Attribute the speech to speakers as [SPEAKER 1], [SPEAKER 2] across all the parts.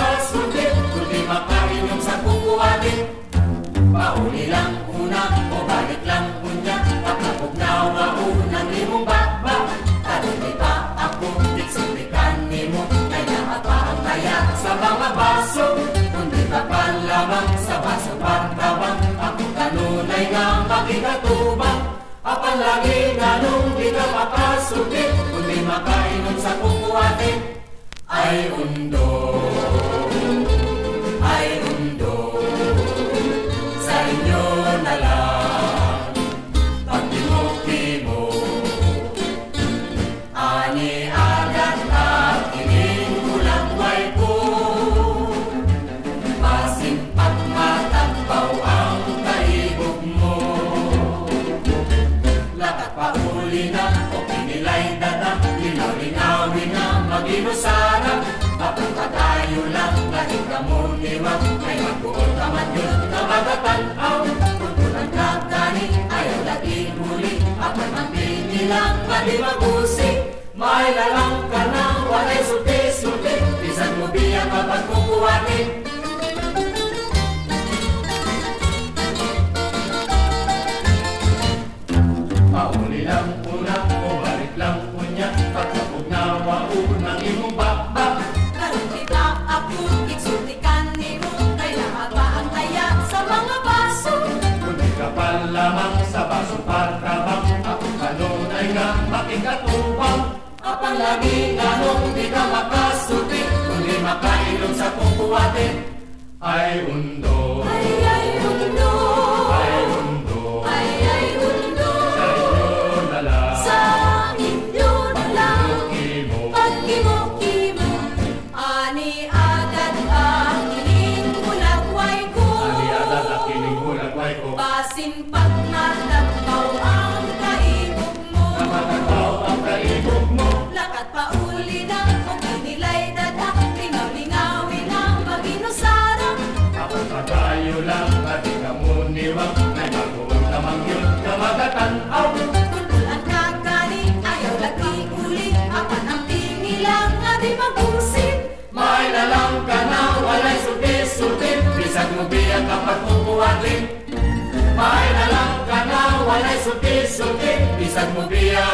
[SPEAKER 1] makasundit, kundi makainom sa kukuhatin. Pauli lang una o balik lang unya, pagkapog na waunang imong baba. Karon di pa ako tiksundikan nimo, kaya pa ang kaya sa mga baso. Kundi ka pa lamang sa baso pagkabang, ako kanunay nga makikatubang. Apan lagi nga nung di ka makasundit, kundi makainom sa kukuhatin. Ay undo, ay undo, sa inyo na lang pagtimok-timok. Ani agad at ining kulagway ko, masimpat matagpaw ang kaibog mo. Lakat pa uli na o pinilay dada, linaw-linawin na mag-inusara. Kapag katayo lang, lahing kamuniwag, may magbuod ka man yun na magatanaw. Kuntulan ka gani, ayaw lagi huli, apan magpini lang, mali magusik. May lalang ka na, walay sulti-sulti, bisan mo biya kapag kukuhatin. Pauli lang una, o balik lang unya, pagkapog na waunang imong baba.
[SPEAKER 2] Karon di pa ako tiksundikan nimo, kaya ba ang kaya sa mga baso.
[SPEAKER 1] Kundi ka pa lamang sa baso pagkabang, ako kanunay nga makikatubang. Kapag lagi nga nung di ka makasulti, kundi makainom sa kukuhatin. Ay undo,
[SPEAKER 2] Ay undo,
[SPEAKER 1] ay undo,
[SPEAKER 2] ay undo,
[SPEAKER 1] sa inyo na lang
[SPEAKER 2] sa inyo na lang
[SPEAKER 1] pagkimo.
[SPEAKER 2] pagkimo-kimo. Ani agad ang ining kulagway ko,
[SPEAKER 1] Ani agad ang kining kulagway ko,
[SPEAKER 2] pasimpat na tagpaw ang kaibog mo.
[SPEAKER 1] namatagpaw ang kaibog mo.
[SPEAKER 2] Lakat pa uli na kung inilay dada, lingaw-lingawin ang mag-inusara.
[SPEAKER 1] Kapag patayo lang, pati ka muniwag, may magbuod ka mang yun na magatanaw.
[SPEAKER 2] Kuntulan ka gani, ayaw lagi uli, apan ang tingi lang nga di mag-usip.
[SPEAKER 1] May lalang ka na, walay sulti-sulti, bisag mo biya kapag kukuhatin. May lalang ka na, walay sulti-sulti, bisag mo biya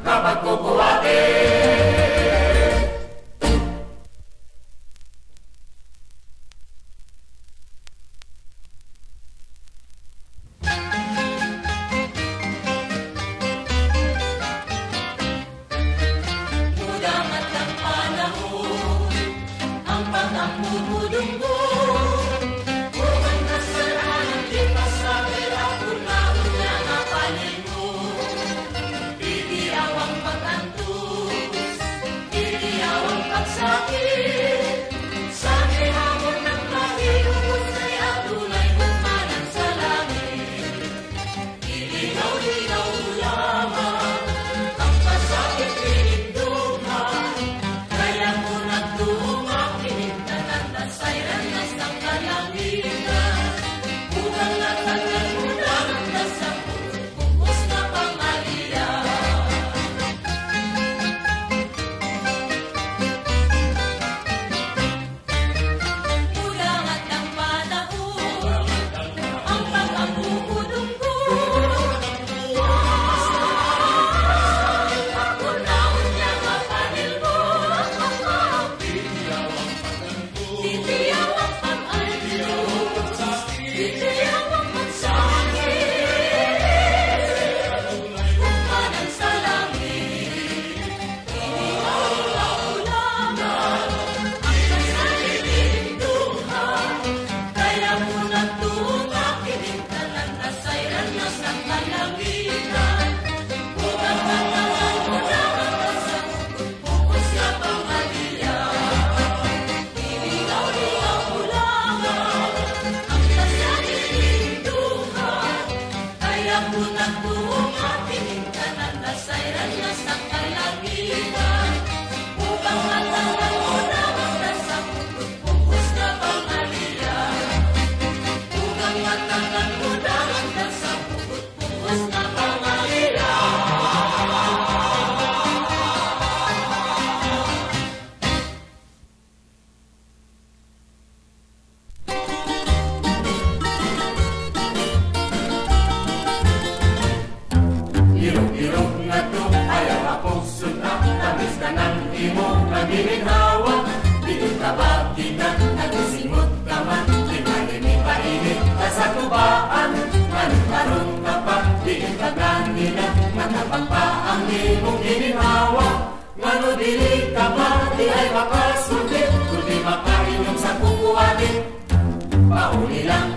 [SPEAKER 1] kapag kukuhatin.
[SPEAKER 2] Udang at ang panahon, ang pag-amumudong ko. Huwag nasaraan ang lipas sa ako na una nga panin mo. Idiyaw ang pag-antus, idiyaw ang pagsakit. Sa kihapon ng mahirupos ay atunay kung manang sa langit. Ilinaw-linaw lamang ang pasakit pinigduman. Kaya mo nagdumak, pinigdanan na sa'y ranas ng kalangitan. Unang natagal mo lang na sa bukos na pangalian. Kulang at ang panahon, ang pag-amumudong ko. Ako na unya nga panil mo. Titiyaw ang pag-ayos, titiyaw ang pagsakit. Kung manang sa langit, inihaw lamang ang kasalinduhan. Kaya mo nagtumak, kinintalan na sa'y ranas ng kalangitan. Kung ang katawan mo lamang nasa bukos na pangalian. Ilinaw-linaw lamang ang kasalinduhan.
[SPEAKER 1] ay makasubit, kundi makainom sa kukuhatin. Pauli lang